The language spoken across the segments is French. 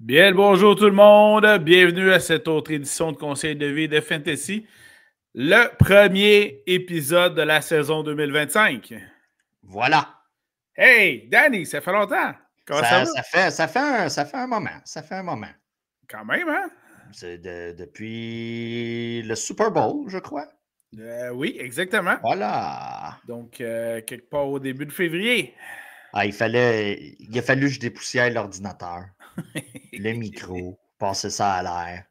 Bien le bonjour tout le monde, bienvenue à cette autre édition de Conseil de vie de Fantasy, le premier épisode de la saison 2025. Voilà. Hey, Danny, ça fait longtemps. Comment ça va? Ça fait un moment. Ça fait un moment. Quand même, hein? C'est depuis le Super Bowl, je crois. Oui, exactement. Voilà. Donc, quelque part au début de février. Ah, il a fallu que je dépoussière l'ordinateur, le micro, passer ça à l'air,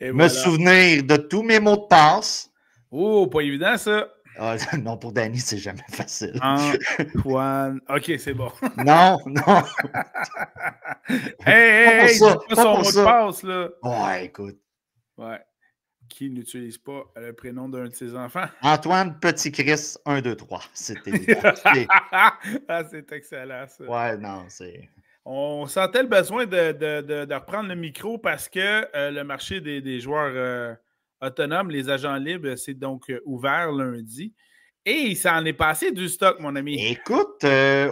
Et me voilà. souvenir de tous mes mots de passe. Oh, pas évident ça. Ah, non, pour Danny, c'est jamais facile. Antoine. Ok, c'est bon. Non, non. Hey, Pas dis pas pas son pour mot de ça. passe, là. Ouais, écoute. Ouais. Qui n'utilise pas le prénom d'un de ses enfants? Antoine Petit Chris 1, 2, 3. C'est évident. Ah, c'est excellent, ça. Ouais, non, c'est. On sentait le besoin de reprendre le micro parce que le marché des joueurs autonomes, les agents libres, c'est donc ouvert lundi. Et il s'en est passé du stock, mon ami. Écoute,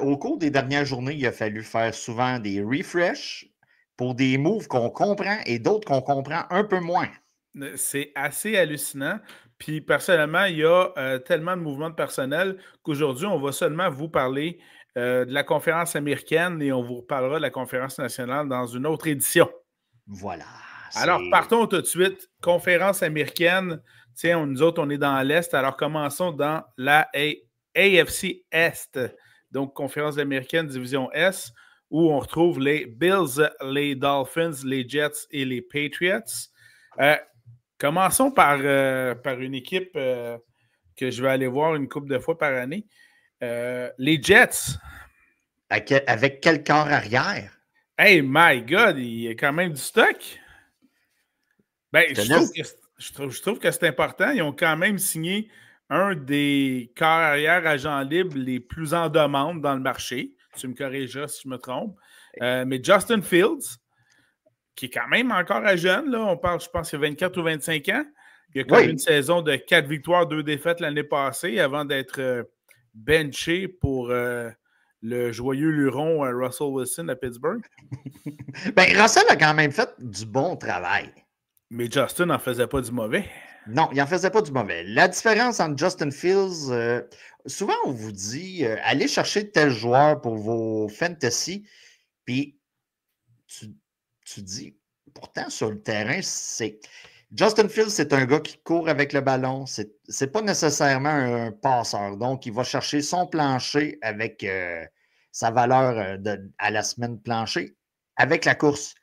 au cours des dernières journées, il a fallu faire souvent des refreshs pour des moves qu'on comprend et d'autres qu'on comprend un peu moins. C'est assez hallucinant. Puis personnellement, il y a tellement de mouvements de personnel qu'aujourd'hui, on va seulement vous parler de la conférence américaine et on vous reparlera de la conférence nationale dans une autre édition. Voilà. Alors, partons tout de suite. Conférence américaine. Tiens, nous autres, on est dans l'Est. Alors, commençons dans la AFC Est. Donc, conférence américaine, division S, où on retrouve les Bills, les Dolphins, les Jets et les Patriots. Commençons par une équipe que je vais aller voir une couple de fois par année. Les Jets. Avec quel corps arrière? Hey, my God, il y a quand même du stock. Ben, je trouve que c'est important. Ils ont quand même signé un des corps arrière agents libres les plus en demande dans le marché. Tu me corrigeras si je me trompe. Mais Justin Fields, qui est quand même encore à jeune, là, on parle, je pense, qu'il a 24 ou 25 ans. Il a connu une saison de 4 victoires, 2 défaites l'année passée avant d'être benché pour le joyeux luron Russell Wilson à Pittsburgh. Ben, Russell a quand même fait du bon travail. Mais Justin n'en faisait pas du mauvais. Non, il n'en faisait pas du mauvais. La différence entre Justin Fields, souvent on vous dit allez chercher tel joueur pour vos fantasy, puis tu dis, pourtant sur le terrain, c'est. Justin Fields, c'est un gars qui court avec le ballon. C'est pas nécessairement un passeur. Donc, il va chercher son plancher avec sa valeur à la semaine plancher avec la course.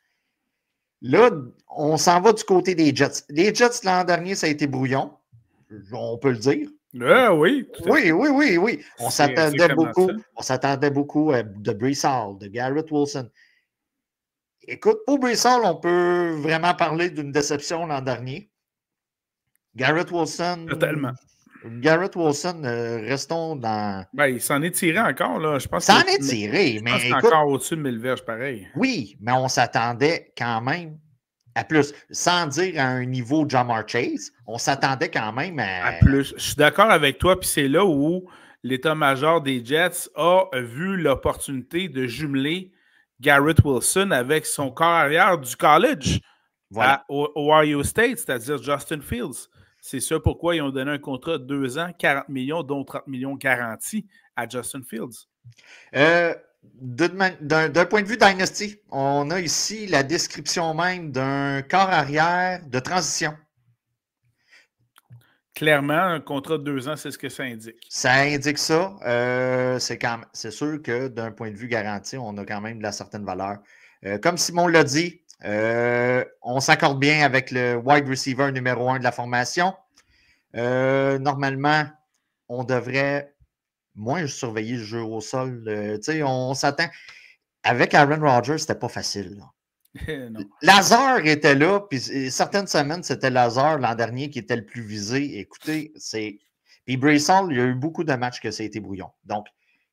Là, on s'en va du côté des Jets. Les Jets, l'an dernier, ça a été brouillon. On peut le dire. Oui, tout à fait. Oui. On s'attendait beaucoup de Brees Hall, de Garrett Wilson. Écoute, pour Brees Hall, on peut vraiment parler d'une déception l'an dernier. Garrett Wilson. Totalement. Garrett Wilson, restons dans. Ben, il s'en est tiré encore, là. Je pense ça en est tiré, je mais pense écoute. encore au-dessus de 1000 verges, pareil. Oui, mais on s'attendait quand même à plus. Sans dire à un niveau Jamar Chase, on s'attendait quand même à plus. Je suis d'accord avec toi, puis c'est là où l'état-major des Jets a vu l'opportunité de jumeler Garrett Wilson avec son corps arrière du college à Ohio State, c'est-à-dire Justin Fields. C'est ça pourquoi ils ont donné un contrat de 2 ans, 40 millions, dont 30 millions garantis à Justin Fields. D'un point de vue Dynasty, on a ici la description même d'un corps arrière de transition. Clairement, un contrat de 2 ans, c'est ce que ça indique. Ça indique ça. C'est sûr que d'un point de vue garanti, on a quand même de la certaine valeur. Comme Simon l'a dit, on s'accorde bien avec le wide receiver numéro 1 de la formation. Normalement, on devrait moins surveiller le jeu au sol. On s'attend. Avec Aaron Rodgers, c'était pas facile. Lazare était là, puis certaines semaines, c'était Lazare l'an dernier qui était le plus visé. Écoutez, c'est. Puis Brees Hall, il y a eu beaucoup de matchs que ça a été brouillon. Donc,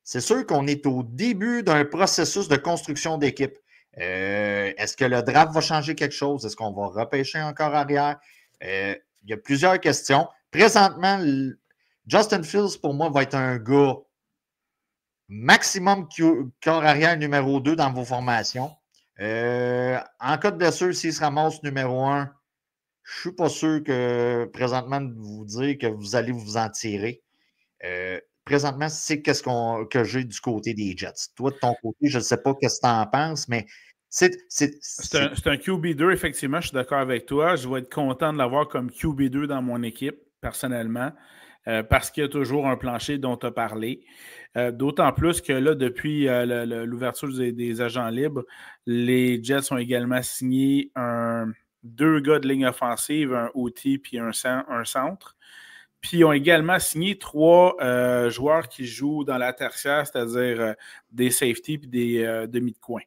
c'est sûr qu'on est au début d'un processus de construction d'équipe. Est-ce que le draft va changer quelque chose? Est-ce qu'on va repêcher encore arrière? Il y a plusieurs questions. Présentement, Justin Fields, pour moi, va être un gars maximum corps arrière numéro 2 dans vos formations. En cas de blessure, s'il se ramasse numéro 1, je ne suis pas sûr que présentement de vous dire que vous allez vous en tirer. Présentement, c'est que j'ai du côté des Jets. Toi, de ton côté, je ne sais pas ce que tu en penses, mais c'est un QB2, effectivement, je suis d'accord avec toi. Je vais être content de l'avoir comme QB2 dans mon équipe, personnellement, parce qu'il y a toujours un plancher dont tu as parlé. D'autant plus que là, depuis l'ouverture des agents libres, les Jets ont également signé deux gars de ligne offensive, un OT puis un centre. Puis ils ont également signé 3 joueurs qui jouent dans la tertiaire, c'est-à-dire des safety et des demi de coin.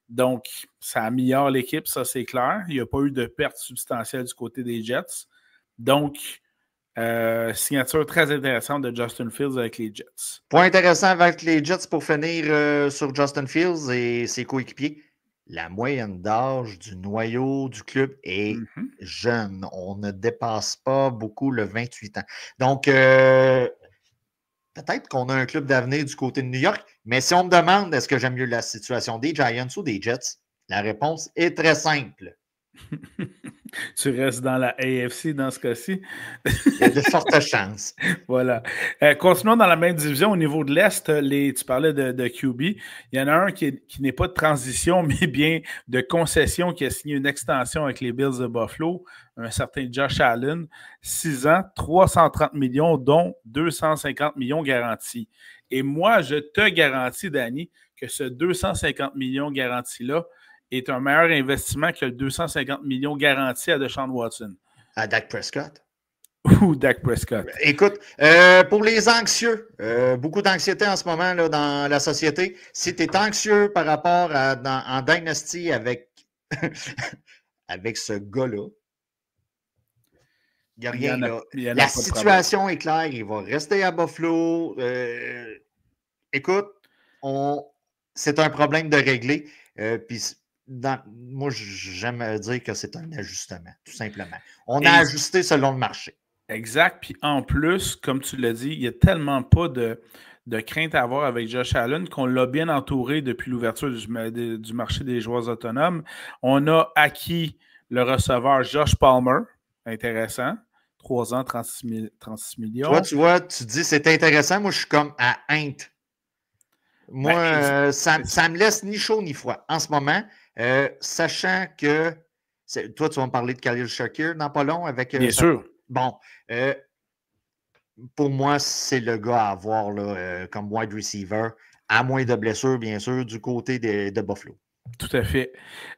Donc, ça améliore l'équipe, ça c'est clair. Il n'y a pas eu de perte substantielle du côté des Jets. Donc, signature très intéressante de Justin Fields avec les Jets. Point intéressant avec les Jets pour finir sur Justin Fields et ses coéquipiers. La moyenne d'âge du noyau du club est jeune. On ne dépasse pas beaucoup le 28 ans. Donc, peut-être qu'on a un club d'avenir du côté de New York, mais si on me demande est-ce que j'aime mieux la situation des Giants ou des Jets, la réponse est très simple. Tu restes dans la AFC dans ce cas-ci. Il y a de fortes chances. Voilà. Continuons dans la même division. Au niveau de l'Est, tu parlais de QB. Il y en a un qui n'est pas de transition, mais bien de concession, qui a signé une extension avec les Bills de Buffalo, un certain Josh Allen, 6 ans, 330 millions, dont 250 millions garantis. Et moi, je te garantis, Danny, que ce 250 millions garantis-là est un meilleur investissement que le 250 millions garantis à Deshaun Watson. À Dak Prescott? Ou Dak Prescott. Écoute, pour les anxieux, beaucoup d'anxiété en ce moment là, dans la société. Si tu es anxieux par rapport en Dynasty avec, avec ce gars-là, il n'y a rien là. La situation est claire, il va rester à Buffalo. Écoute, c'est un problème de régler. Puis moi, j'aime dire que c'est un ajustement, tout simplement. On a ajusté selon le marché. Exact. Puis en plus, comme tu l'as dit, il n'y a tellement pas de crainte à avoir avec Josh Allen qu'on l'a bien entouré depuis l'ouverture du marché des joueurs autonomes. On a acquis le receveur Josh Palmer. Intéressant. 3 ans, 36 millions. Toi, tu vois, tu dis c'est intéressant. Moi, je suis comme à Int. Moi, ça me laisse ni chaud ni froid. En ce moment, sachant que toi, tu vas me parler de Khalil Shakir dans pas long avec. Bien sûr. Bon, pour moi, c'est le gars à avoir là, comme wide receiver, à moins de blessures, bien sûr, du côté de Buffalo. Tout à fait.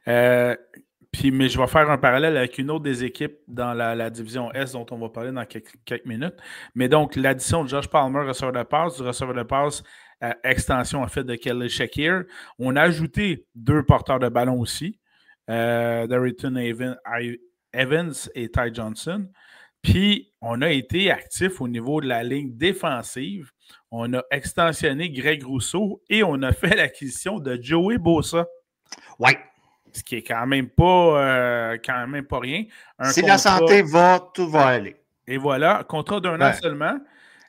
Mais je vais faire un parallèle avec une autre des équipes dans la division S dont on va parler dans quelques minutes. Mais donc, l'addition de Josh Palmer, receveur de passe, du receveur de passe, extension en fait de Khalil Shakir. On a ajouté 2 porteurs de ballon aussi, Darrington Evans et Ty Johnson. Puis, on a été actif au niveau de la ligne défensive. On a extensionné Greg Rousseau et on a fait l'acquisition de Joey Bosa. Oui. Ce qui est quand même pas rien. Si la santé va, tout va aller. Et voilà, contrat d'1 an seulement.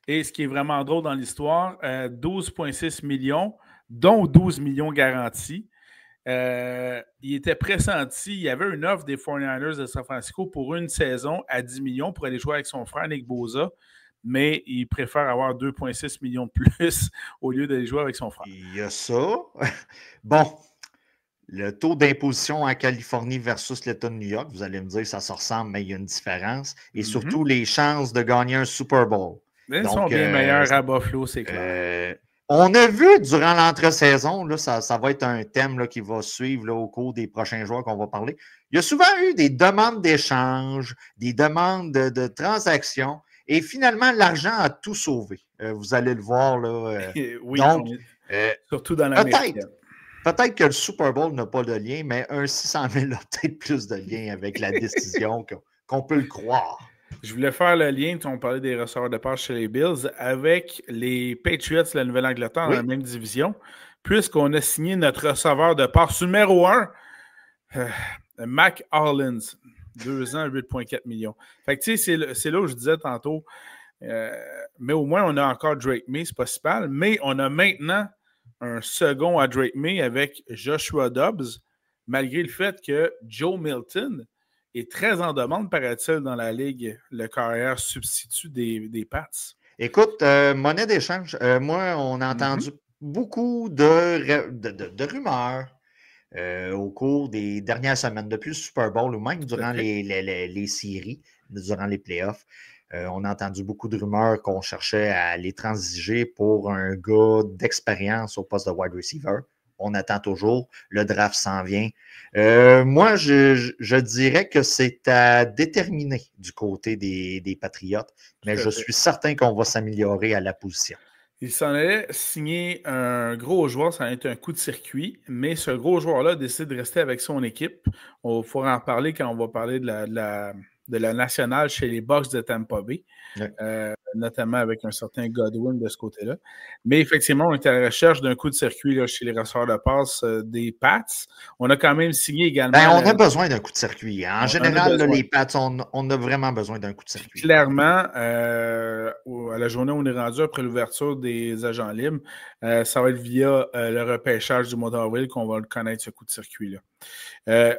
Et ce qui est vraiment drôle dans l'histoire, 12,6 millions, dont 12 millions garantis. Il était pressenti, il y avait une offre des 49ers de San Francisco pour une saison à 10 millions pour aller jouer avec son frère Nick Bosa, mais il préfère avoir 2,6 millions de plus au lieu d'aller jouer avec son frère. Il y a ça. Bon, le taux d'imposition en Californie versus l'État de New York, vous allez me dire que ça se ressemble, mais il y a une différence. Et surtout, les chances de gagner un Super Bowl. Ils sont bien meilleurs à Buffalo, c'est clair. On a vu durant l'entre-saison, là, ça va être un thème là, qui va suivre là, au cours des prochains joueurs qu'on va parler. Il y a souvent eu des demandes d'échange, des demandes de transactions, et finalement, l'argent a tout sauvé. Vous allez le voir. Là, oui, donc, surtout dans l'Amérique. Peut-être que le Super Bowl n'a pas de lien, mais un 600 000 a peut-être plus de lien avec la décision qu'on peut le croire. Je voulais faire le lien, on parlait des receveurs de passe chez les Bills, avec les Patriots de la Nouvelle-Angleterre dans la même division, puisqu'on a signé notre receveur de passe numéro 1, Mac Hollins, 2 ans, 8,4 millions. Fait que tu sais, c'est là où je disais tantôt, mais au moins on a encore Drake May, c'est pas si mal, mais on a maintenant un second à Drake May avec Joshua Dobbs, malgré le fait que Joe Milton est très en demande, paraît-il, dans la Ligue, le carrière substitut des Pats. Écoute, monnaie d'échange, moi, on a entendu beaucoup de rumeurs au cours des dernières semaines, depuis le Super Bowl ou même durant les séries, durant les playoffs. On a entendu beaucoup de rumeurs qu'on cherchait à les transiger pour un gars d'expérience au poste de wide receiver. On attend toujours. Le draft s'en vient. Moi, je dirais que c'est à déterminer du côté des Patriotes, mais je suis certain qu'on va s'améliorer à la position. Il s'en allait signer un gros joueur, ça a été un coup de circuit, mais ce gros joueur-là décide de rester avec son équipe. Il faudra en parler quand on va parler de la nationale chez les Bucks de Tampa Bay, notamment avec un certain Godwin de ce côté-là. Mais effectivement, on est à la recherche d'un coup de circuit là, chez les receveurs de passe des Pats. On a quand même signé également... on a besoin d'un coup de circuit. En général, là, les Pats, on a vraiment besoin d'un coup de circuit. Clairement, à la journée où on est rendu après l'ouverture des agents libres, ça va être via le repêchage du mois d'avril qu'on va connaître ce coup de circuit-là.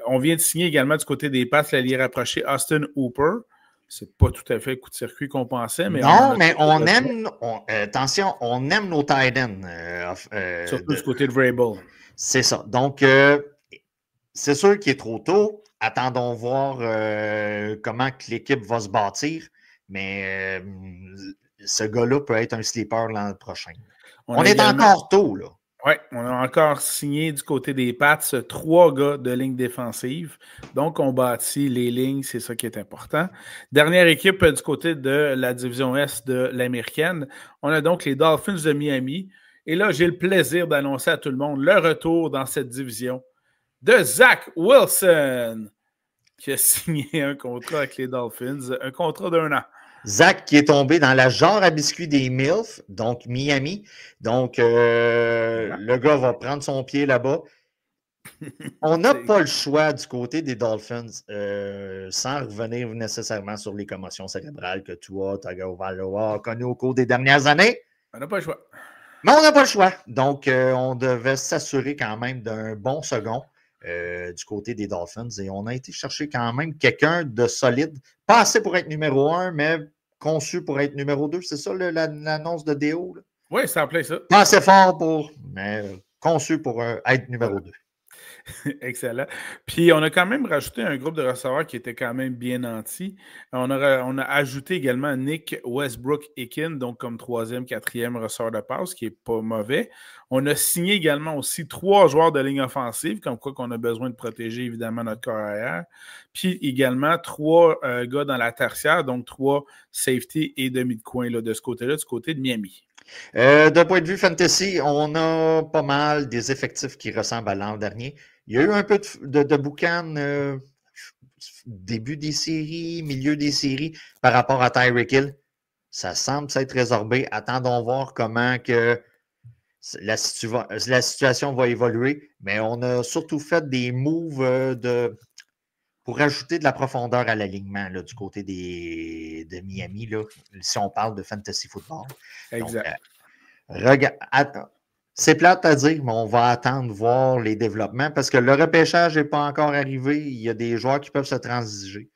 On vient de signer également du côté des Pats l'allié rapproché Austin Hooper. C'est pas tout à fait le coup de circuit qu'on pensait, mais on aime, attention, on aime nos tight ends. Surtout du côté de Vrabel. C'est ça. Donc, c'est sûr qu'il est trop tôt. Attendons voir comment que l'équipe va se bâtir. Mais ce gars-là peut être un sleeper l'an prochain. On est encore tôt, là. Oui, on a encore signé du côté des Pats 3 gars de ligne défensive. Donc, on bâtit les lignes, c'est ça qui est important. Dernière équipe du côté de la division Est de l'Américaine. On a donc les Dolphins de Miami. Et là, j'ai le plaisir d'annoncer à tout le monde le retour dans cette division de Zach Wilson, qui a signé un contrat avec les Dolphins, un contrat d'1 an. Zach qui est tombé dans la jarre à biscuits des MILF, donc Miami. Donc, le gars va prendre son pied là-bas. On n'a pas le choix du côté des Dolphins, sans revenir nécessairement sur les commotions cérébrales que Tua Tagovailoa a connues au cours des dernières années. On n'a pas le choix. Mais on n'a pas le choix. Donc, on devait s'assurer quand même d'un bon second du côté des Dolphins. Et on a été chercher quand même quelqu'un de solide. Pas assez pour être numéro 1, mais conçu pour être numéro 2. C'est ça l'annonce de Déo? Là? Oui, c'est en plein ça. Pas assez fort mais conçu pour être numéro 2. Excellent. Puis, on a quand même rajouté un groupe de receveurs qui était quand même bien nanti. On a ajouté également Nick Westbrook-Ikhine, donc comme 3e, 4e receveur de passe, qui n'est pas mauvais. On a signé également aussi 3 joueurs de ligne offensive, comme quoi qu'on a besoin de protéger évidemment notre corps arrière. Puis également 3 gars dans la tertiaire, donc 3 safety et demi de coin là, de ce côté-là, du côté de Miami. D'un point de vue fantasy, on a pas mal des effectifs qui ressemblent à l'an dernier. Il y a eu un peu de boucan début des séries, milieu des séries par rapport à Tyreek Hill. Ça semble s'être résorbé. Attendons voir comment que la situation va évoluer. Mais on a surtout fait des moves pour ajouter de la profondeur à l'alignement du côté de Miami, là, si on parle de fantasy football. Exact. Donc, c'est plate à dire, mais on va attendre voir les développements parce que le repêchage n'est pas encore arrivé. Il y a des joueurs qui peuvent se transiger.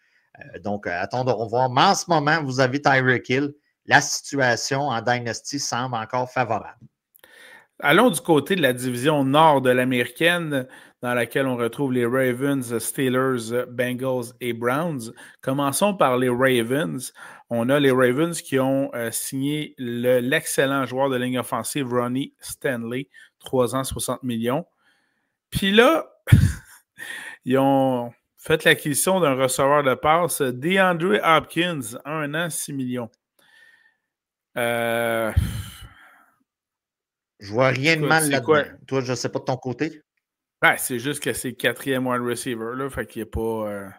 Donc, attendons voir. Mais en ce moment, vous avez Tyreek Hill. La situation en Dynasty semble encore favorable. Allons du côté de la division nord de l'américaine, dans laquelle on retrouve les Ravens, Steelers, Bengals et Browns. Commençons par les Ravens. On a les Ravens qui ont signé l'excellent joueur de ligne offensive, Ronnie Stanley, 3 ans, 60 millions. Puis là, ils ont fait l'acquisition d'un receveur de passe, DeAndre Hopkins, 1 an, 6 millions. Je vois rien de mal là-dedans. Toi, je ne sais pas de ton côté. Ben, c'est juste que c'est le 4e wide receiver, là, fait qu'il n'y a pas...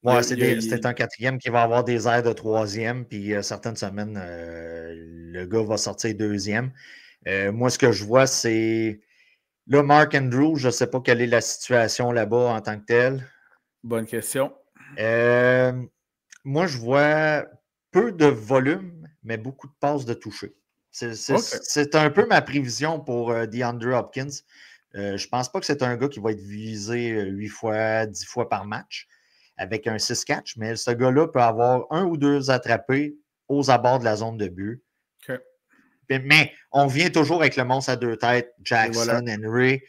Ouais, c'est un 4e qui va avoir des airs de 3e, puis certaines semaines, le gars va sortir 2e. Moi, ce que je vois, c'est... Là, Mark Andrews, je ne sais pas quelle est la situation là-bas en tant que telle. Bonne question. Moi, je vois peu de volume, mais beaucoup de passes de toucher. C'est un peu ma prévision pour DeAndre Hopkins. Je pense pas que c'est un gars qui va être visé 8 fois, 10 fois par match avec un 6 catch, mais ce gars-là peut avoir 1 ou 2 attrapés aux abords de la zone de but. Okay. Mais on vient toujours avec le monstre à 2 têtes, Jackson, Henry.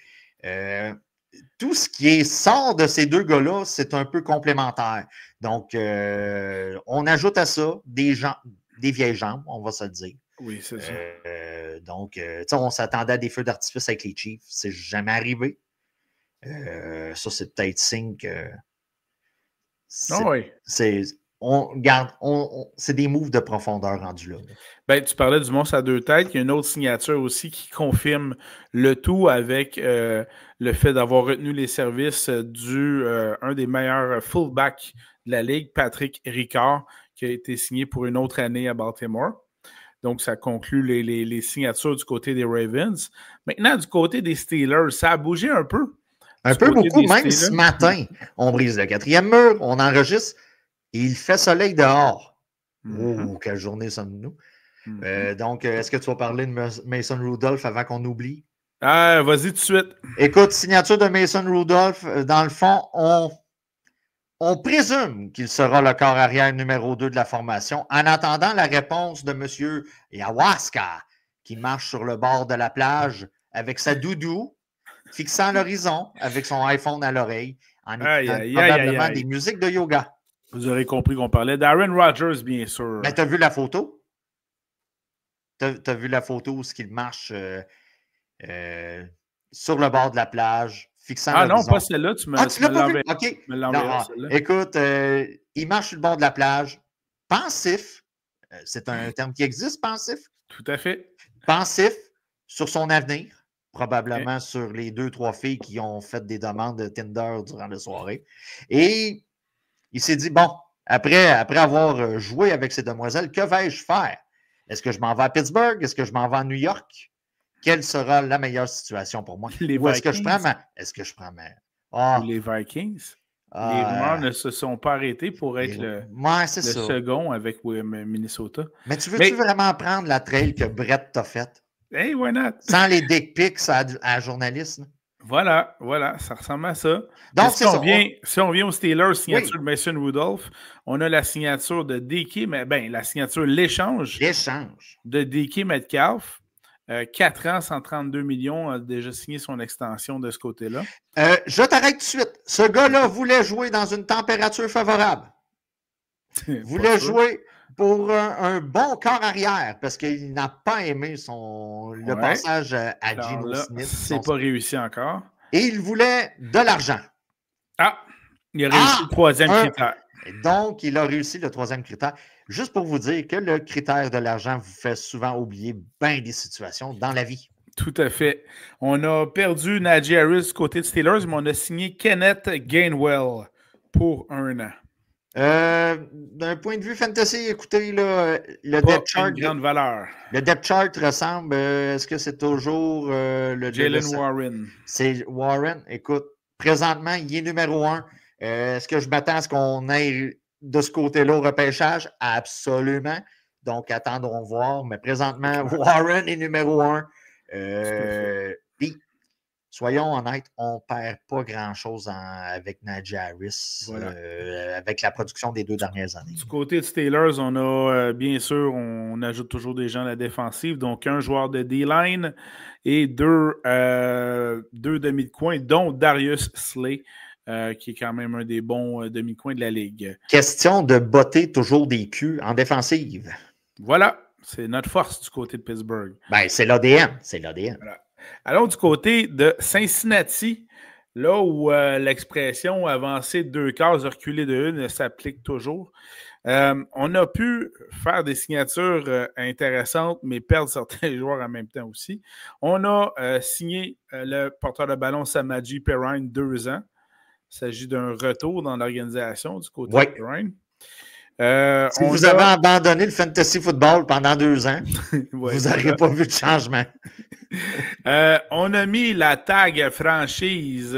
Tout ce qui sort de ces 2 gars-là, c'est un peu complémentaire. Donc, on ajoute à ça des vieilles jambes, on va se le dire. Oui, c'est ça. Donc, on s'attendait à des feux d'artifice avec les Chiefs. C'est jamais arrivé. Ça, c'est peut-être signe que c'est des moves de profondeur rendus là. Ben, tu parlais du monstre à 2 têtes. Il y a une autre signature aussi qui confirme le tout avec le fait d'avoir retenu les services un des meilleurs fullbacks de la Ligue, Patrick Ricard, qui a été signé pour une autre année à Baltimore. Donc, ça conclut les signatures du côté des Ravens. Maintenant, du côté des Steelers, ça a bougé un peu. Un peu beaucoup, même ce matin. On brise le 4e mur, on enregistre, et il fait soleil dehors. Oh, quelle journée sommes-nous. Donc, est-ce que tu vas parler de Mason Rudolph avant qu'on oublie? Vas-y tout de suite. Écoute, signature de Mason Rudolph, dans le fond, on présume qu'il sera le corps arrière numéro 2 de la formation en attendant la réponse de M. Yawaska qui marche sur le bord de la plage avec sa doudou, fixant l'horizon avec son iPhone à l'oreille en écoutant probablement des musiques de yoga. Vous aurez compris qu'on parlait d'Aaron Rodgers, bien sûr. Mais t'as vu la photo? T'as vu la où il marche sur le bord de la plage, fixant l'horizon. Non, pas celle-là. Tu l'as pas vu? OK. Écoute, il marche sur le bord de la plage, pensif. C'est un terme qui existe, pensif? Tout à fait. Pensif sur son avenir, probablement sur les 2-3 filles qui ont fait des demandes de Tinder durant la soirée. Et il s'est dit, bon, après avoir joué avec ces demoiselles, que vais-je faire? Est-ce que je m'en vais à Pittsburgh? Est-ce que je m'en vais à New York? Quelle sera la meilleure situation pour moi? Ou est-ce que je prends ma... les Vikings? Les rumeurs ne se sont pas arrêtées pour être le second avec Minnesota. Mais tu veux-tu vraiment prendre la trail que Brett t'a faite? Hey, why not? Sans les dick pics à la journaliste? Voilà, ça ressemble à ça. Donc, si on vient aux Steelers, signature de Mason Rudolph, on a la signature de DK, l'échange de DK Metcalf. 4 ans, 132 millions, a déjà signé son extension de ce côté-là. Je t'arrête tout de suite. Ce gars-là voulait jouer dans une température favorable. Voulait jouer pour un bon corps arrière parce qu'il n'a pas aimé le passage à Geno Smith. C'est pas réussi encore. Et il voulait de l'argent. Il a réussi le 3e critère. Donc, il a réussi le 3e critère. Juste pour vous dire que le critère de l'argent vous fait souvent oublier bien des situations dans la vie. Tout à fait. On a perdu Najee Harris côté de Steelers, mais on a signé Kenneth Gainwell pour 1 an. D'un point de vue fantasy, écoutez, le depth chart. Une grande valeur. Le depth chart ressemble. Est-ce que c'est toujours le Jalen Warren? C'est Warren. Écoute, présentement, il est numéro 1. Est-ce que je m'attends à ce qu'on aille de ce côté-là au repêchage? Absolument. Donc, attendons voir. Mais présentement, Warren est numéro 1. Puis, soyons honnêtes, on ne perd pas grand-chose avec Najee Harris, avec la production des 2 dernières années. Du côté de Steelers, on a, bien sûr, on ajoute toujours des gens à la défensive. Donc, un joueur de D-line et 2 demi de coin, dont Darius Slay, qui est quand même un des bons demi-coins de la Ligue. Question de botter toujours des culs en défensive. Voilà, c'est notre force du côté de Pittsburgh. Ben, c'est l'ADN. Voilà. Allons du côté de Cincinnati, là où l'expression avancer de 2 cases, reculer de 1 s'applique toujours. On a pu faire des signatures intéressantes, mais perdre certains joueurs en même temps aussi. On a signé le porteur de ballon Samaje Perine 2 ans. Il s'agit d'un retour dans l'organisation du côté de Perine. Si vous avez abandonné le fantasy football pendant 2 ans, vous n'aurez pas vu de changement. On a mis la tag franchise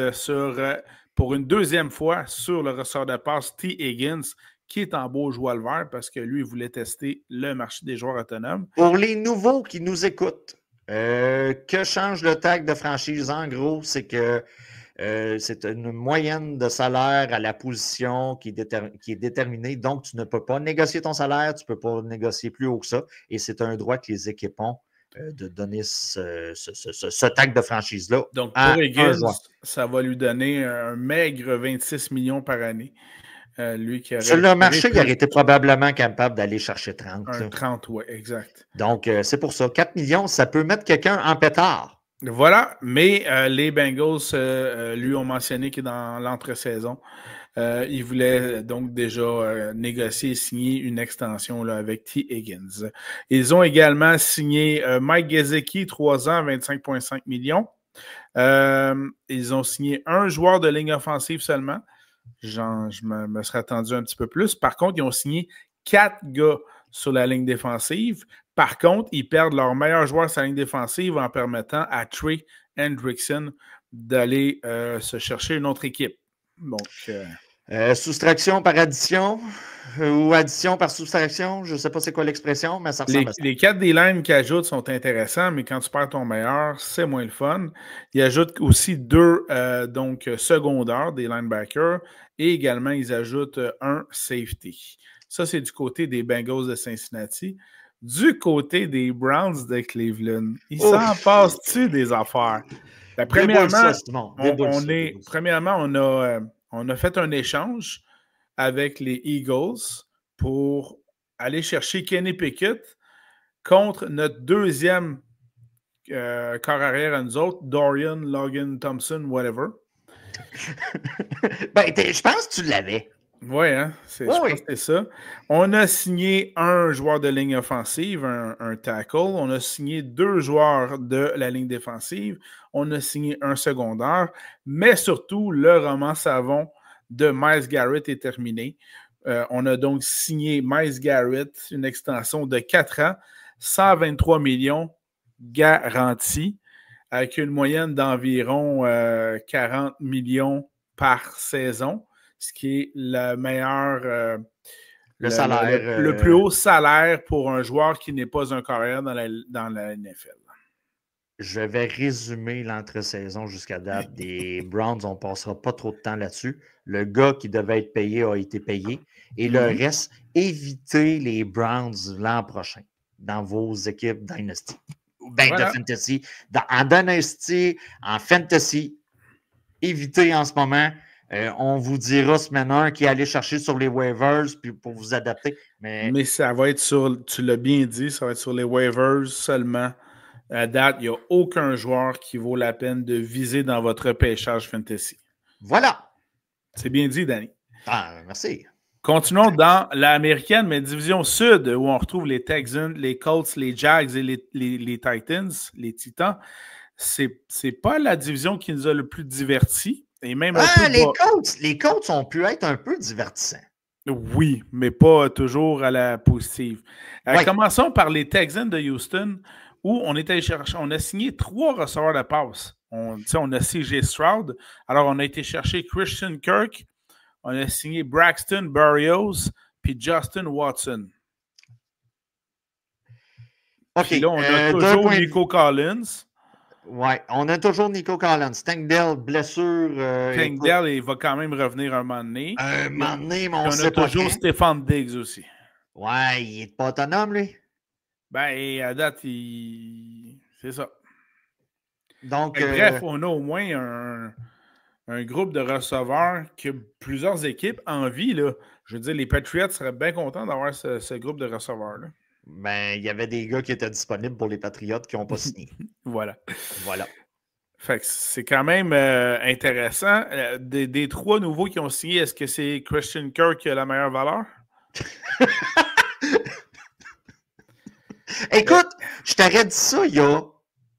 pour une 2e fois sur le ressort de passe T. Higgins, qui est en beau joueur le vert parce que lui, il voulait tester le marché des joueurs autonomes. Pour les nouveaux qui nous écoutent, Que change le tag de franchise? En gros, c'est que c'est une moyenne de salaire à la position qui est déterminée. Donc, tu ne peux pas négocier ton salaire, tu ne peux pas négocier plus haut que ça. Et c'est un droit que les équipes ont de donner ce tag de franchise-là. Donc, pour Higgins, ça va lui donner un maigre 26 millions par année. Lui qui sur le marché, il aurait été probablement capable d'aller chercher 30. Un 30, oui, exact. Donc, c'est pour ça. 4 millions, ça peut mettre quelqu'un en pétard. Voilà, mais les Bengals lui ont mentionné que dans l'entre-saison, ils voulaient donc déjà négocier et signer une extension là, avec T. Higgins. Ils ont également signé Mike Gesicki, 3 ans, 25,5 millions. Ils ont signé un joueur de ligne offensive seulement. Je me serais attendu un petit peu plus. Par contre, ils ont signé 4 gars sur la ligne défensive. Par contre, ils perdent leur meilleur joueur sur la ligne défensive en permettant à Trey Hendrickson d'aller se chercher une autre équipe. Donc, soustraction par addition ou addition par soustraction, je ne sais pas c'est quoi l'expression, mais ça ressemble à ça. Les 4 D-line qu'ils ajoutent sont intéressants, mais quand tu perds ton meilleur, c'est moins le fun. Ils ajoutent aussi 2 secondaires, des linebackers, et également ils ajoutent un safety. Ça, c'est du côté des Bengals de Cincinnati. Du côté des Browns de Cleveland, ils s'en passent-tu des affaires? Ben, premièrement, on a fait un échange avec les Eagles pour aller chercher Kenny Pickett contre notre deuxième corps arrière à nous autres, Dorian, Logan, Thompson, whatever. Ben, je pense que tu l'avais. Oui, hein? Je pense que c'est ça. On a signé un joueur de ligne offensive, un tackle. On a signé 2 joueurs de la ligne défensive. On a signé un secondaire. Mais surtout, le roman savon de Myles Garrett est terminé. On a donc signé Myles Garrett, une extension de 4 ans, 123 millions garantis, avec une moyenne d'environ 40 millions par saison, ce qui est le meilleur, salaire, le plus haut salaire pour un joueur qui n'est pas un carrière dans la NFL. Je vais résumer l'entre-saison jusqu'à date des Browns. On ne passera pas trop de temps là-dessus. Le gars qui devait être payé a été payé. Et le reste, évitez les Browns l'an prochain dans vos équipes Dynasty. De Fantasy. En Dynasty, en Fantasy, évitez en ce moment. On vous dira semaine 1 qui allait chercher sur les waivers puis pour vous adapter. Mais ça va être sur, tu l'as bien dit, ça va être sur les waivers seulement. À date, il n'y a aucun joueur qui vaut la peine de viser dans votre pêchage fantasy. Voilà. C'est bien dit, Danny. Ah, merci. Continuons dans l'américaine, mais division sud, où on retrouve les Texans, les Colts, les Jags et les Titans, les Titans. C'est pas la division qui nous a le plus divertis. Et même les Colts ont pu être un peu divertissants. Oui, mais pas toujours à la positive. Commençons par les Texans de Houston, où on a signé 3 receveurs de passe. On a CJ Stroud. Alors, on a été chercher Christian Kirk. On a signé Braxton Berrios puis Justin Watson. OK. Puis là, on a toujours Nico Collins. Oui, on a toujours Nico Collins. Tankdale, blessure. Tankdale, il va quand même revenir un moment donné. Un moment donné, mais on sait pas. On a toujours Stéphane Diggs aussi. Ouais, il n'est pas autonome, lui. Ben, à date, c'est ça. Donc, bref, on a au moins un groupe de receveurs que plusieurs équipes envient. Là. Je veux dire, les Patriots seraient bien contents d'avoir ce groupe de receveurs-là. Ben, il y avait des gars qui étaient disponibles pour les Patriots qui n'ont pas signé. Voilà. Fait que c'est quand même intéressant. Des 3 nouveaux qui ont signé, est-ce que c'est Christian Kirk qui a la meilleure valeur? Écoute, je t'aurais dit ça il y a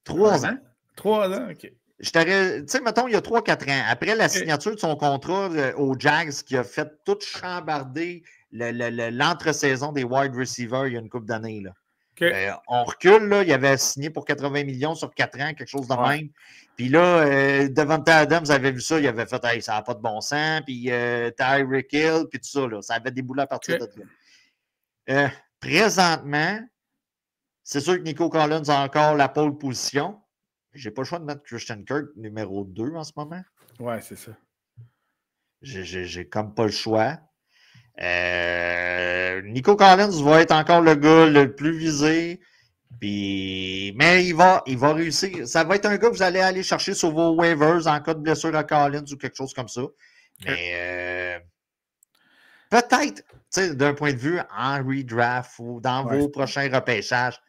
3 ans. 3 ans, OK. Tu sais, mettons, il y a 3-4 ans, après la signature de son contrat aux Jags qui a fait tout chambarder l'entre-saison des wide receivers il y a une couple d'années. On recule, là, il avait signé pour 80 millions sur 4 ans, quelque chose de même. Puis là, Devontae Adams avait vu ça, il avait fait hey, ça n'a pas de bon sens. Puis Tyreek Hill, puis tout ça, là, ça avait déboulé à partir de là. Présentement, C'est sûr que Nico Collins a encore la pole position. J'ai pas le choix de mettre Christian Kirk numéro 2 en ce moment. Ouais, c'est ça. J'ai comme pas le choix. Nico Collins va être encore le gars le plus visé. Mais il va réussir. Ça va être un gars que vous allez aller chercher sur vos waivers en cas de blessure à Collins ou quelque chose comme ça. Mais peut-être, d'un point de vue en redraft ou dans vos prochains repêchages,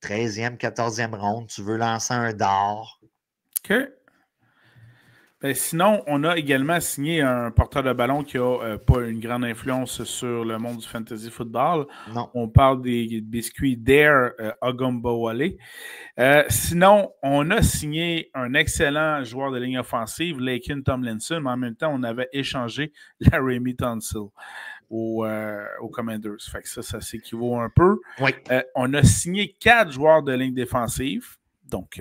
13e, 14e ronde, tu veux lancer un d'or. OK. Ben, sinon, on a également signé un porteur de ballon qui n'a pas une grande influence sur le monde du fantasy football. Non. On parle des biscuits Dare Ogumbawale. Sinon, on a signé un excellent joueur de ligne offensive, Laken Tomlinson, mais en même temps, on avait échangé Laramie Tunsil aux Commanders. Fait que ça s'équivaut un peu. Oui. On a signé 4 joueurs de ligne défensive. Donc,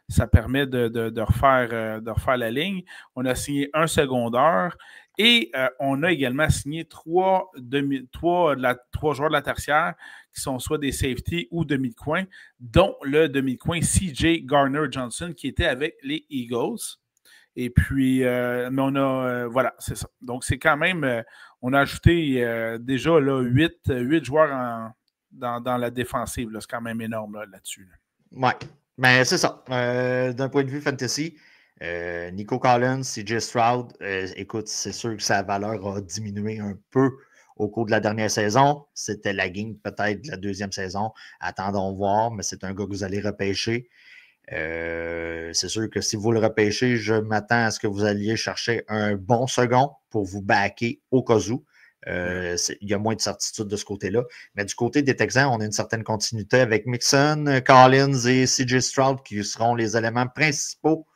ça permet de refaire la ligne. On a signé un secondaire et on a également signé 3 joueurs de la tertiaire qui sont soit des safety ou demi de coin, dont le demi de coin CJ Garner-Johnson qui était avec les Eagles. Et puis, mais on a, voilà, c'est ça. Donc, c'est quand même, on a ajouté déjà là, 8 joueurs dans la défensive. C'est quand même énorme là-dessus. Ouais. Mais c'est ça. D'un point de vue fantasy, Nico Collins, CJ Stroud, écoute, c'est sûr que sa valeur a diminué un peu au cours de la dernière saison. C'était la game peut-être de la deuxième saison. Attendons voir, mais c'est un gars que vous allez repêcher. C'est sûr que si vous le repêchez, je m'attends à ce que vous alliez chercher un bon second pour vous backer au cas où. Il y a moins de certitude de ce côté-là. Mais du côté des Texans, on a une certaine continuité avec Mixon, Collins et CJ Stroud qui seront les éléments principaux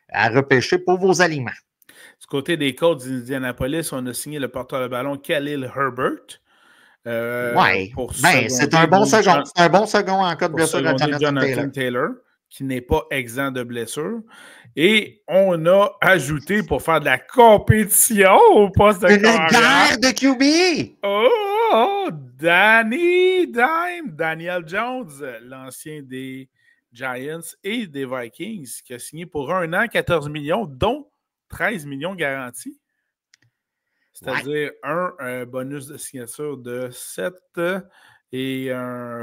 à repêcher pour vos aliments. Du côté des Colts d'Indianapolis, on a signé le porteur de ballon Khalil Herbert. Oui, c'est un bon second. C'est un bon second en cas de blessure à Jonathan Taylor, qui n'est pas exempt de blessure. Et on a ajouté pour faire de la compétition au poste de carrière. Une guerre de QB! Oh, Daniel Jones, l'ancien des Giants et des Vikings, qui a signé pour 1 an 14 millions, dont 13 millions garantis. C'est-à-dire un bonus de signature de 7 et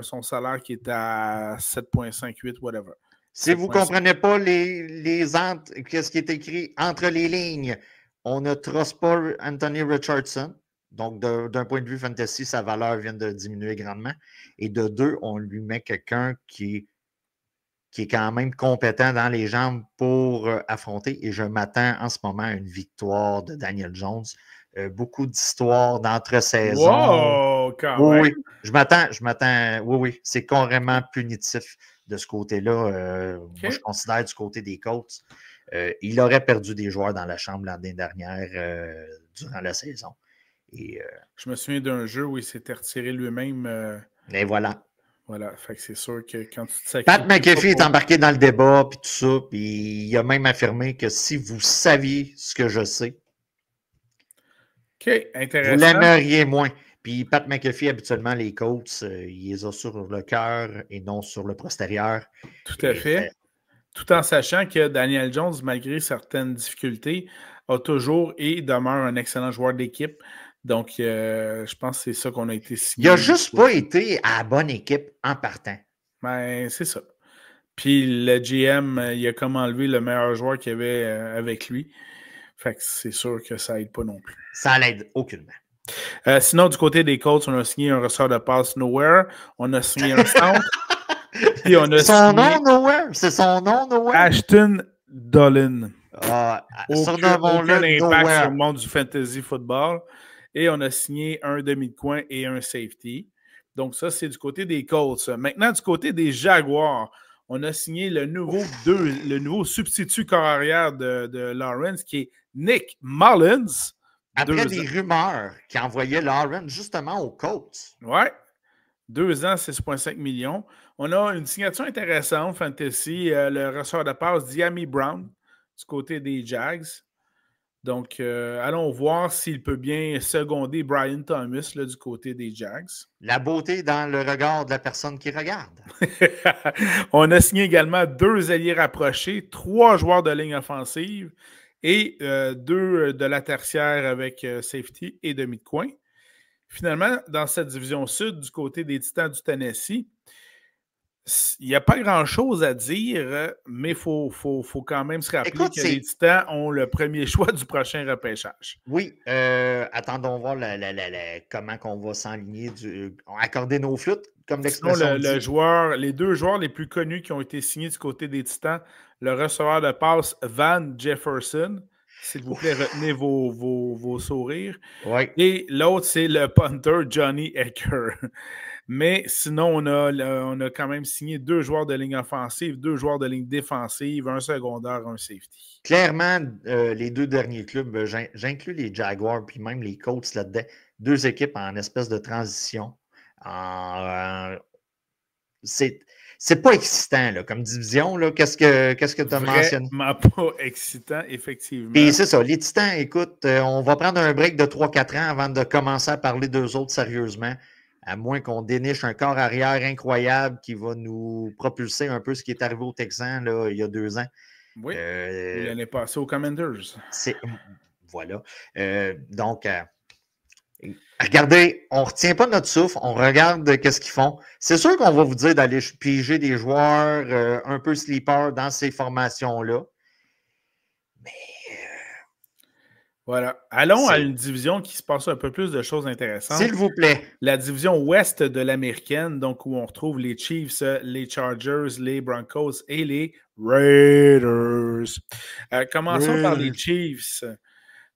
son salaire qui est à 7,58, whatever. Si vous ne comprenez pas qu'est-ce qui est écrit entre les lignes, on ne trosse pas Anthony Richardson. Donc, d'un point de vue fantasy, sa valeur vient de diminuer grandement. Et de 2, on lui met quelqu'un qui est quand même compétent dans les jambes pour affronter. Et je m'attends en ce moment à une victoire de Daniel Jones. Beaucoup d'histoires d'entre-saison. Wow, quand même. Oui, je m'attends. Oui, c'est carrément punitif de ce côté-là. Moi, je considère du côté des Colts, il aurait perdu des joueurs dans la chambre l'année dernière durant la saison. Et, je me souviens d'un jeu où il s'était retiré lui-même. Et voilà. Voilà, fait que c'est sûr que quand tu te sacrifies... Pat McAfee est embarqué dans le débat, puis tout ça, puis il a même affirmé que si vous saviez ce que je sais, OK, intéressant. Vous l'aimeriez moins. Puis Pat McAfee, habituellement, les Colts, il les a sur le cœur et non sur le postérieur. Tout à fait. Tout en sachant que Daniel Jones, malgré certaines difficultés, a toujours et demeure un excellent joueur d'équipe. Donc, je pense que c'est ça qu'on a été signé. Il n'a juste pas été à la bonne équipe en partant. Ben, c'est ça. Puis le GM, il a comme enlevé le meilleur joueur qu'il y avait avec lui. Fait que c'est sûr que ça aide pas non plus. Ça l'aide aucunement. Sinon, du côté des Colts, on a signé un ressort de passe Nowhere. On a signé un centre. Puis on a son nom Nowhere. C'est son nom Nowhere. Ashton Dolan. Aucun impact sur le monde du fantasy football. Et on a signé un demi de coin et un safety. Donc ça, c'est du côté des Colts. Maintenant, du côté des Jaguars, on a signé le nouveau substitut corps arrière de Lawrence, qui est Nick Mullins. Après des rumeurs qui envoyaient Lawrence justement aux Colts. Ouais. 2 ans, 6,5 millions. On a une signature intéressante, fantasy, le ressort de passe Diami Brown, du côté des Jags. Donc, allons voir s'il peut bien seconder Brian Thomas là, du côté des Jags. La beauté dans le regard de la personne qui regarde. On a signé également 2 alliés rapprochés, 3 joueurs de ligne offensive et 2 de la tertiaire avec safety et demi de coin. Finalement, dans cette division sud, du côté des Titans du Tennessee, il n'y a pas grand-chose à dire, mais il faut quand même se rappeler que les Titans ont le premier choix du prochain repêchage. Oui, attendons voir comment on va s'enligner, accorder nos flûtes, comme l'expression dit. Les 2 joueurs les plus connus qui ont été signés du côté des Titans, le receveur de passe Van Jefferson, s'il vous plaît, retenez vos sourires. Oui. Et l'autre, c'est le punter Johnny Ecker. Mais sinon, on a quand même signé 2 joueurs de ligne offensive, 2 joueurs de ligne défensive, un secondaire, un safety. Clairement, les 2 derniers clubs, j'inclus les Jaguars puis même les Colts là-dedans, 2 équipes en espèce de transition. C'est pas excitant là, comme division. Qu'est-ce que tu as mentionné? Vraiment pas excitant, effectivement. Puis c'est ça, les Titans, écoute, on va prendre un break de 3-4 ans avant de commencer à parler d'eux autres sérieusement. À moins qu'on déniche un corps arrière incroyable qui va nous propulser un peu ce qui est arrivé aux Texans là, il y a 2 ans. Oui, l'année passée aux Commanders. Voilà. Donc, regardez, on ne retient pas notre souffle, on regarde qu'est-ce qu'ils font. C'est sûr qu'on va vous dire d'aller piger des joueurs un peu sleeper dans ces formations-là. Mais... Voilà. Allons à une division qui se passe un peu plus de choses intéressantes. S'il vous plaît. La division ouest de l'américaine, donc où on retrouve les Chiefs, les Chargers, les Broncos et les Raiders. Commençons par les Chiefs.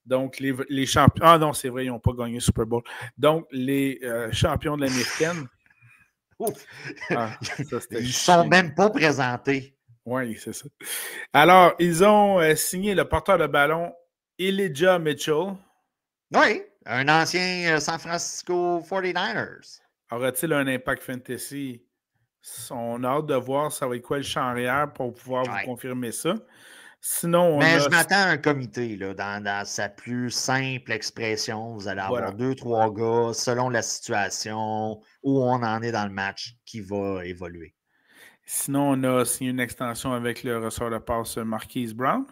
Donc, les champions... Ah non, c'est vrai, ils n'ont pas gagné le Super Bowl. Donc, les champions de l'américaine. Ils ne sont même pas présentés. Oui, c'est ça. Alors, ils ont signé le porteur de ballon Elijah Mitchell. Oui, un ancien San Francisco 49ers. Aura-t-il un impact fantasy? On a hâte de voir ça va être quoi le champ arrière pour pouvoir vous confirmer ça. Sinon, je m'attends à un comité, là, dans sa plus simple expression. Vous allez avoir 2-3 gars, selon la situation, où on en est dans le match, qui va évoluer. Sinon, on a signé une extension avec le ressort de passe Marquise Brown.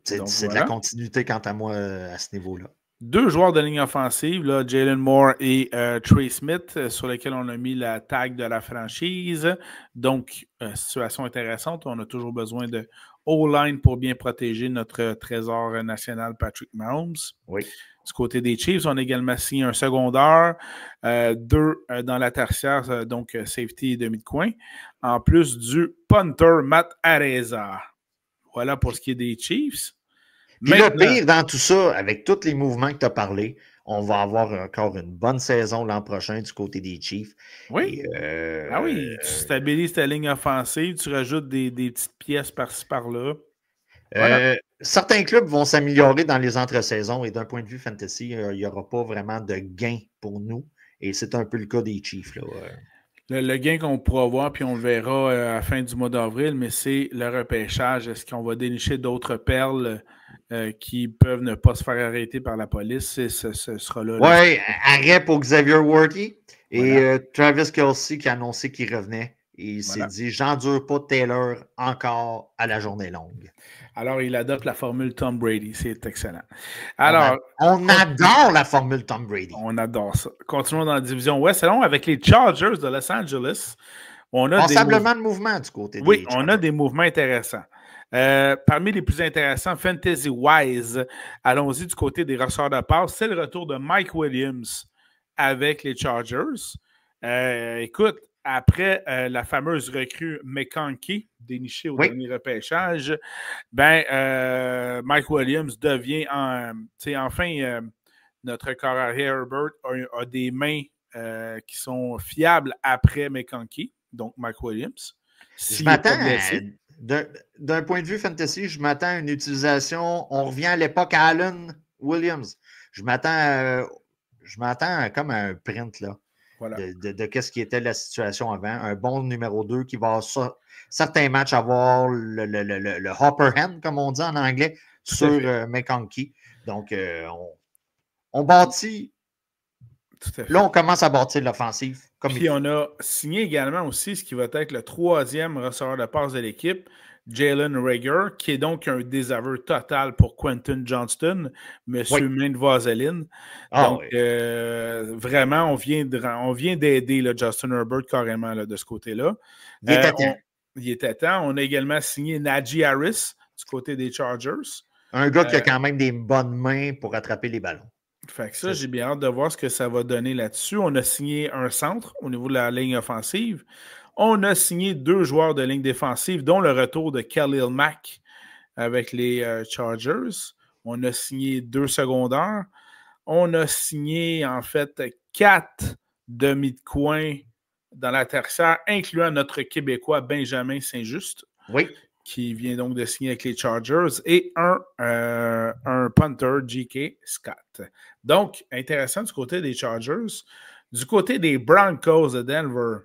C'est de la continuité, quant à moi, à ce niveau-là. 2 joueurs de ligne offensive, là, Jalen Moore et Trey Smith, sur lesquels on a mis la tag de la franchise. Donc, situation intéressante. On a toujours besoin de O-line pour bien protéger notre trésor national Patrick Mahomes. Oui. Du côté des Chiefs, on a également signé un secondaire, 2 dans la tertiaire, donc safety et demi de coin, en plus du punter Matt Areza. Voilà pour ce qui est des Chiefs. Puis le pire dans tout ça, avec tous les mouvements que tu as parlé, on va avoir encore une bonne saison l'an prochain du côté des Chiefs. Oui. Oui, tu stabilises ta ligne offensive, tu rajoutes des petites pièces par-ci, par-là. Voilà. Certains clubs vont s'améliorer dans les entre-saisons et d'un point de vue fantasy, il n'y aura pas vraiment de gain pour nous. Et c'est un peu le cas des Chiefs. Là. Le gain qu'on pourra voir, puis on le verra à la fin du mois d'avril, mais c'est le repêchage. Est-ce qu'on va dénicher d'autres perles qui peuvent ne pas se faire arrêter par la police? Ce sera là. Oui, arrêt pour Xavier Worthy et Travis Kelce qui a annoncé qu'il revenait. Et il s'est dit, j'endure pas Taylor encore à la journée longue. Alors, il adopte la formule Tom Brady. C'est excellent. Alors, on adore la formule Tom Brady. On adore ça. Continuons dans la division ouest. Allons avec les Chargers de Los Angeles. On a passablement de mouvements du côté des Oui, on a des mouvements intéressants. Parmi les plus intéressants, fantasy-wise, allons-y du côté des receveurs de passe. C'est le retour de Mike Williams avec les Chargers. Écoute, après la fameuse recrue McConkey, dénichée au dernier repêchage, Mike Williams devient enfin notre corps arrière Herbert a des mains qui sont fiables après McConkey, donc Mike Williams. Je m'attends d'un point de vue fantasy, je m'attends à une utilisation. On revient à l'époque Allen Williams. Je m'attends comme à un print là. Voilà. De qu'est-ce qui était la situation avant. Un bon numéro 2 qui va certains matchs avoir le hopper hand, comme on dit en anglais, sur McConkey. Donc, on bâtit. Là, on commence à bâtir l'offensive. Puis on a signé également aussi ce qui va être le troisième receveur de passe de l'équipe, Jalen Reagor, qui est donc un désaveu total pour Quentin Johnston, monsieur Main Vaseline. Donc, vraiment, on vient d'aider Justin Herbert carrément là, de ce côté-là. Il était temps. On a également signé Najee Harris du côté des Chargers. Un gars qui a quand même des bonnes mains pour attraper les ballons. Fait que ça, j'ai bien hâte de voir ce que ça va donner là-dessus. On a signé un centre au niveau de la ligne offensive. On a signé 2 joueurs de ligne défensive, dont le retour de Khalil Mack avec les Chargers. On a signé 2 secondaires. On a signé, en fait, 4 demi de coin dans la tertiaire, incluant notre Québécois Benjamin Saint-Just. Oui. Qui vient donc de signer avec les Chargers, et un punter, J.K. Scott. Donc, intéressant du côté des Chargers. Du côté des Broncos de Denver,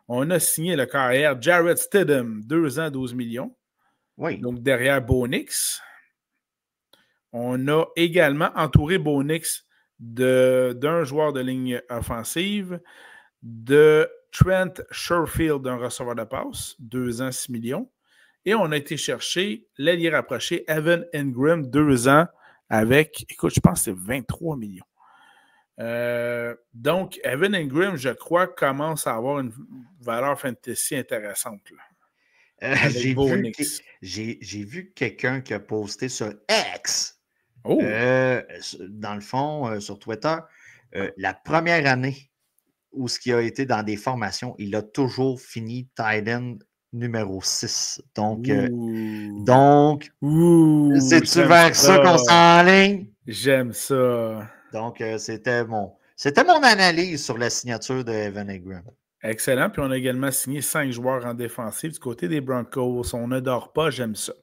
on a signé le carrière Jarrett Stidham, 2 ans, 12 millions. Oui. Donc, derrière Bo Nix. On a également entouré Bo Nix d'un joueur de ligne offensive, de Trent Sherfield, un receveur de passe, 2 ans, 6 millions. Et on a été chercher l'ailier rapproché Evan Engram, 2 ans, avec, écoute, je pense que c'est 23 millions. Donc, Evan Engram, je crois, commence à avoir une valeur fantasy intéressante. J'ai vu quelqu'un qui a posté sur X, dans le fond, sur Twitter, la première année où ce qui a été dans des formations, il a toujours fini tight end numéro 6. Donc, c'est-tu vers ça qu'on s'enligne? J'aime ça. Donc, c'était mon analyse sur la signature de Evan Engram. Excellent. Puis on a également signé 5 joueurs en défensive du côté des Broncos. On ne dort pas, j'aime ça.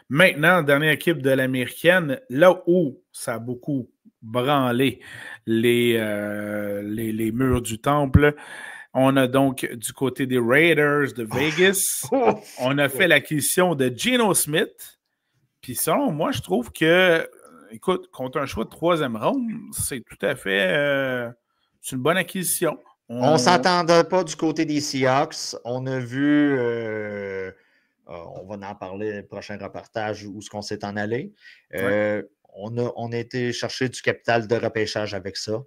Maintenant, dernière équipe de l'américaine, là où ça a beaucoup branlé les murs du temple. On a donc du côté des Raiders de Vegas, on a fait l'acquisition de Geno Smith. Puis selon moi, je trouve que, écoute, contre un choix de 3e ronde, c'est tout à fait c'est une bonne acquisition. On ne s'attendait pas du côté des Seahawks. On a vu, on va en parler dans le prochain reportage où est-ce qu'on s'est en allé. On a été chercher du capital de repêchage avec ça.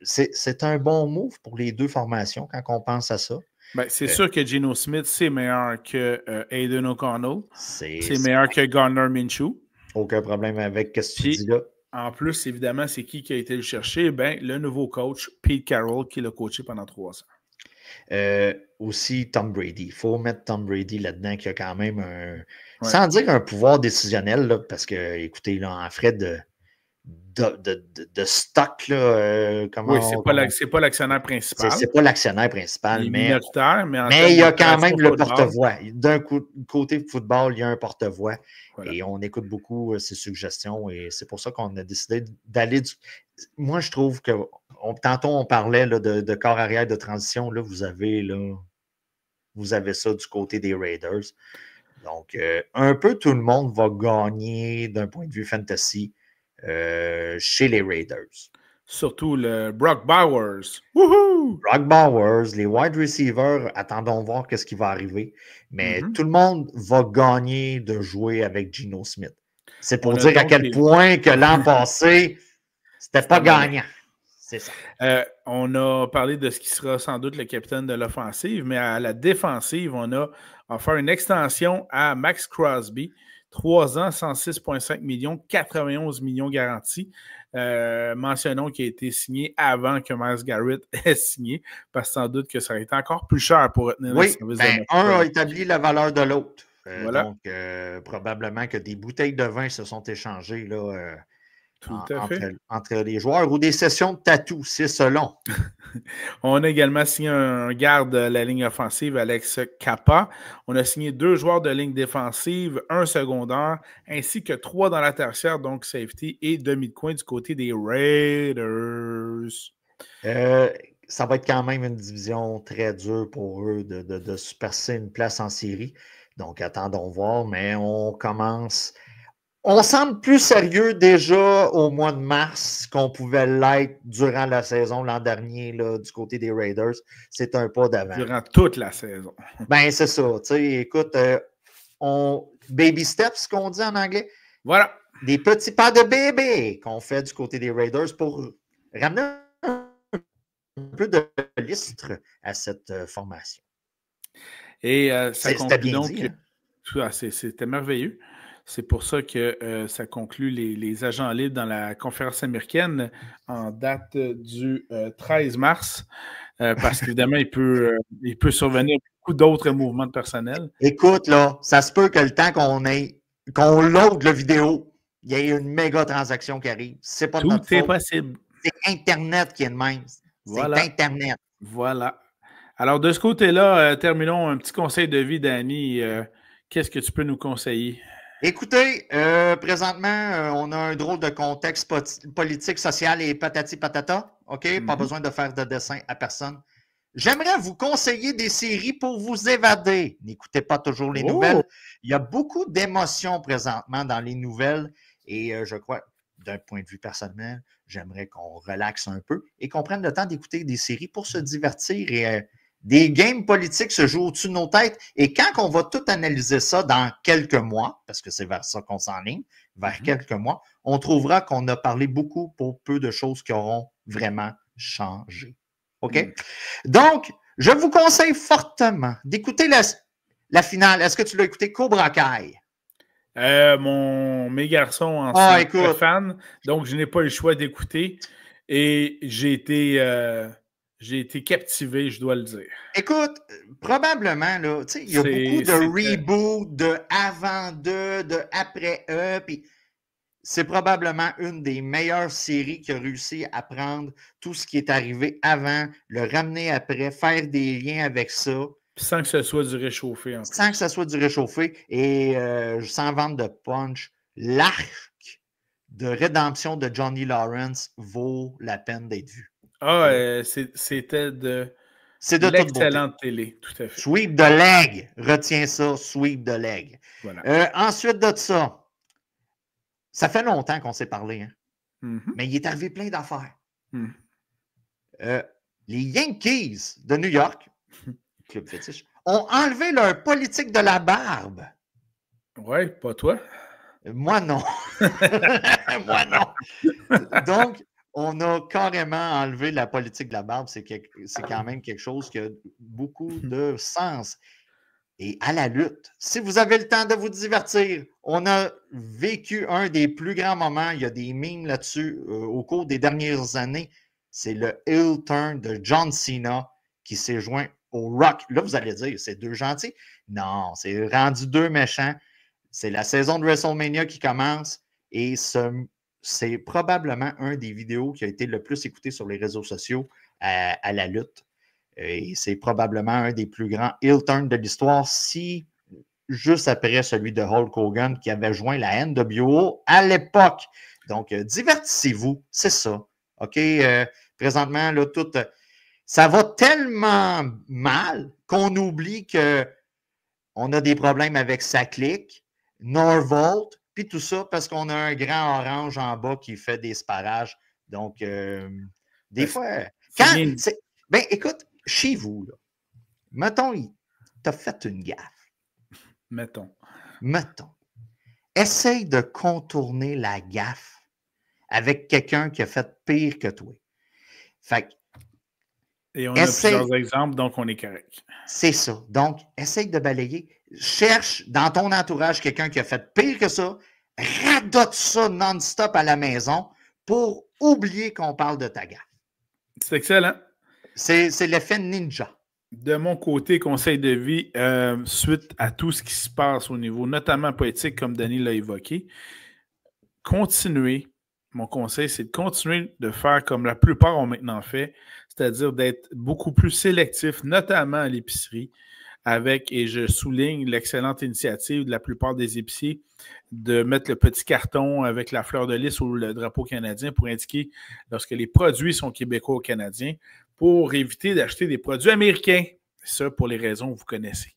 C'est un bon move pour les 2 formations quand on pense à ça. Ben, c'est sûr que Geno Smith, c'est meilleur que Aiden O'Connell. C'est meilleur que Gardner Minshew. Aucun problème avec ce que tu dis là. En plus, évidemment, c'est qui a été le chercher? Ben, le nouveau coach, Pete Carroll, qui l'a coaché pendant 3 ans. Aussi, Tom Brady. Il faut mettre Tom Brady là-dedans, qui a quand même sans dire un pouvoir décisionnel, là, parce que, écoutez, là, en frais de stock, là, c'est pas l'actionnaire principal. C'est pas l'actionnaire principal, mais il y a quand même le porte-voix. D'un côté football, il y a un porte-voix. Voilà. Et on écoute beaucoup ses suggestions, et c'est pour ça qu'on a décidé d'aller Moi, je trouve que tantôt, on parlait là, de corps arrière de transition. Là, vous avez ça du côté des Raiders. Donc, un peu tout le monde va gagner d'un point de vue fantasy chez les Raiders. Surtout le Brock Bowers. Woohoo! Brock Bowers, les wide receivers, attendons voir ce qui va arriver. Mais tout le monde va gagner de jouer avec Geno Smith. C'est pour dire à quel point que l'an passé, c'était pas gagnant. C'est ça. On a parlé de ce qui sera sans doute le capitaine de l'offensive, mais à la défensive, on a offert une extension à Max Crosby. 3 ans, 106,5 millions, 91 millions garantis. Mentionnons qu'il a été signé avant que Myles Garrett ait signé, parce que sans doute que ça aurait été encore plus cher pour retenir le service de un a établi la valeur de l'autre. Voilà. Donc, probablement que des bouteilles de vin se sont échangées là, entre les joueurs, ou des sessions de tatou, c'est selon. On a également signé un garde de la ligne offensive, Alex Kappa. On a signé 2 joueurs de ligne défensive, 1 secondaire, ainsi que 3 dans la tertiaire, donc safety et demi de coin du côté des Raiders. Ça va être quand même une division très dure pour eux de se passer une place en série. Donc, attendons voir, mais on commence. On semble plus sérieux déjà au mois de mars qu'on pouvait l'être durant la saison l'an dernier là, du côté des Raiders. C'est un pas d'avant. Durant toute la saison. Ben, c'est ça. Tu sais, écoute, baby steps, qu'on dit en anglais. Voilà. Des petits pas de bébé qu'on fait du côté des Raiders pour ramener un peu de lustre à cette formation. Et ça conclut bien donc. Dit, hein? C'était merveilleux. C'est pour ça que ça conclut les agents libres dans la conférence américaine en date du 13 mars, parce qu'évidemment, il peut survenir beaucoup d'autres mouvements de personnel. Écoute, là, ça se peut que le temps qu'on load la vidéo, il y ait une méga transaction qui arrive. C'est pas de notre faute. Tout est possible. C'est Internet qui est de même. Voilà. C'est Internet. Voilà. Alors, de ce côté-là, terminons un petit conseil de vie, Danny. Qu'est-ce que tu peux nous conseiller? Écoutez, présentement, on a un drôle de contexte politique, social et patati patata. OK? Pas besoin de faire de dessin à personne. J'aimerais vous conseiller des séries pour vous évader. N'écoutez pas toujours les nouvelles. Il y a beaucoup d'émotions présentement dans les nouvelles et je crois, d'un point de vue personnel, j'aimerais qu'on relaxe un peu et qu'on prenne le temps d'écouter des séries pour se divertir et des games politiques se jouent au-dessus de nos têtes. Et quand on va tout analyser ça dans quelques mois, parce que c'est vers ça qu'on s'enligne, vers quelques mois, on trouvera qu'on a parlé beaucoup pour peu de choses qui auront vraiment changé. OK? Donc, je vous conseille fortement d'écouter la finale. Est-ce que tu l'as écouté? Cobra Kai. Mes garçons en sont très fans, donc je n'ai pas le choix d'écouter. Et j'ai été captivé, je dois le dire. Écoute, probablement, là, il y a beaucoup de reboots, de avant de après eux, puis c'est probablement une des meilleures séries qui a réussi à prendre tout ce qui est arrivé avant, le ramener après, faire des liens avec ça. Sans que ce soit du réchauffé. En plus. Sans que ce soit du réchauffé. Et sans vendre de punch, l'arc de rédemption de Johnny Lawrence vaut la peine d'être vu. C'était de l'excellente télé, tout à fait. Sweep the leg. Retiens ça, sweep the leg. Voilà. Ensuite de ça fait longtemps qu'on s'est parlé, hein? Mais il est arrivé plein d'affaires. Les Yankees de New York, club fétiche, ont enlevé leur politique de la barbe. Ouais, pas toi. Moi, non. Moi, non. Donc, on a carrément enlevé la politique de la barbe. C'est quand même quelque chose qui a beaucoup de sens. Et à la lutte, si vous avez le temps de vous divertir, on a vécu un des plus grands moments. Il y a des memes là-dessus au cours des dernières années. C'est le heel turn de John Cena qui s'est joint au Rock. Là, vous allez dire, c'est deux gentils. Non, c'est rendu deux méchants. C'est la saison de WrestleMania qui commence et c'est probablement un des vidéos qui a été le plus écouté sur les réseaux sociaux à la lutte. Et c'est probablement un des plus grands heel turns de l'histoire, juste après celui de Hulk Hogan qui avait joint la NWO à l'époque. Donc, divertissez-vous, c'est ça. OK? Présentement, là, ça va tellement mal qu'on oublie qu'on a des problèmes avec sa clique, Norvolt, puis tout ça, parce qu'on a un grand orange en bas qui fait des sparages. Donc, des fois, écoute, chez vous, là, mettons, t'as fait une gaffe. Mettons. Essaye de contourner la gaffe avec quelqu'un qui a fait pire que toi. Et on a plusieurs exemples, donc on est correct. C'est ça. Donc, essaye de balayer. Cherche dans ton entourage quelqu'un qui a fait pire que ça. Radote ça non-stop à la maison pour oublier qu'on parle de ta gaffe. C'est excellent. C'est l'effet ninja. De mon côté, conseil de vie, suite à tout ce qui se passe au niveau notamment politique, comme Danny l'a évoqué, mon conseil, c'est de continuer de faire comme la plupart ont maintenant fait, c'est-à-dire d'être beaucoup plus sélectif, notamment à l'épicerie, et je souligne l'excellente initiative de la plupart des épiciers de mettre le petit carton avec la fleur de lys ou le drapeau canadien pour indiquer lorsque les produits sont québécois ou canadiens, pour éviter d'acheter des produits américains. Ça, pour les raisons que vous connaissez.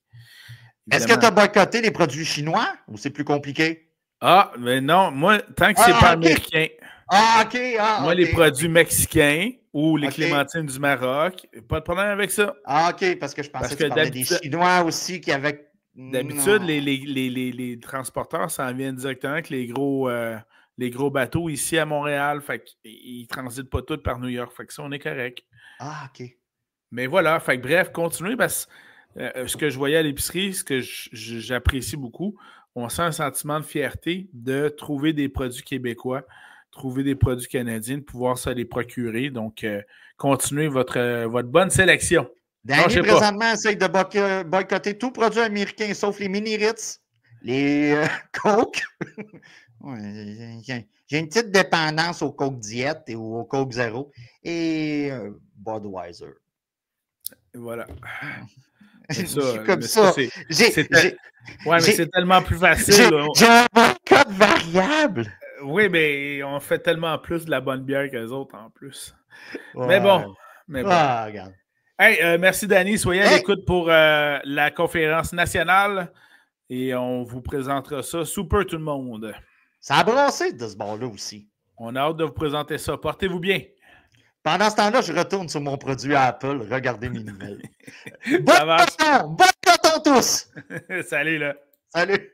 Est-ce que tu as boycotté les produits chinois ou c'est plus compliqué? Ah, mais non, moi, tant que c'est pas américain. Ah, OK. Moi, les produits mexicains ou les OK. clémentines du Maroc, pas de problème avec ça. Ah, OK, parce que je pensais que tu parlais des Chinois aussi qui avaient... D'habitude, les transporteurs s'en viennent directement avec les gros bateaux ici à Montréal. Fait qu'ils ne transitent pas tous par New York. Fait que ça, on est correct. Ah, OK. Mais voilà, fait que bref, continuez parce que ce que je voyais à l'épicerie, ce que j'apprécie beaucoup, on sent un sentiment de fierté de trouver des produits québécois, trouver des produits canadiens, de pouvoir se les procurer. Donc, continuez votre bonne sélection. Danny, présentement, essaye de boycotter tout produit américain sauf les mini Ritz, les Coke. J'ai une petite dépendance au Coke Diet et au Coke Zéro et Budweiser. Et voilà. Je suis comme ça. Ouais, mais c'est tellement plus facile. J'ai un boycott variable. Oui, mais on fait tellement plus de la bonne bière qu'eux autres en plus. Ouais. Mais bon. Ah, regarde. Hey, merci Danny. Soyez à l'écoute pour la conférence nationale et on vous présentera ça sous peu tout le monde. Ça a brassé de ce bord-là aussi. On a hâte de vous présenter ça. Portez-vous bien. Pendant ce temps-là, je retourne sur mon produit Apple. Regardez mes nouvelles. Bon coton tous! Salut là. Salut!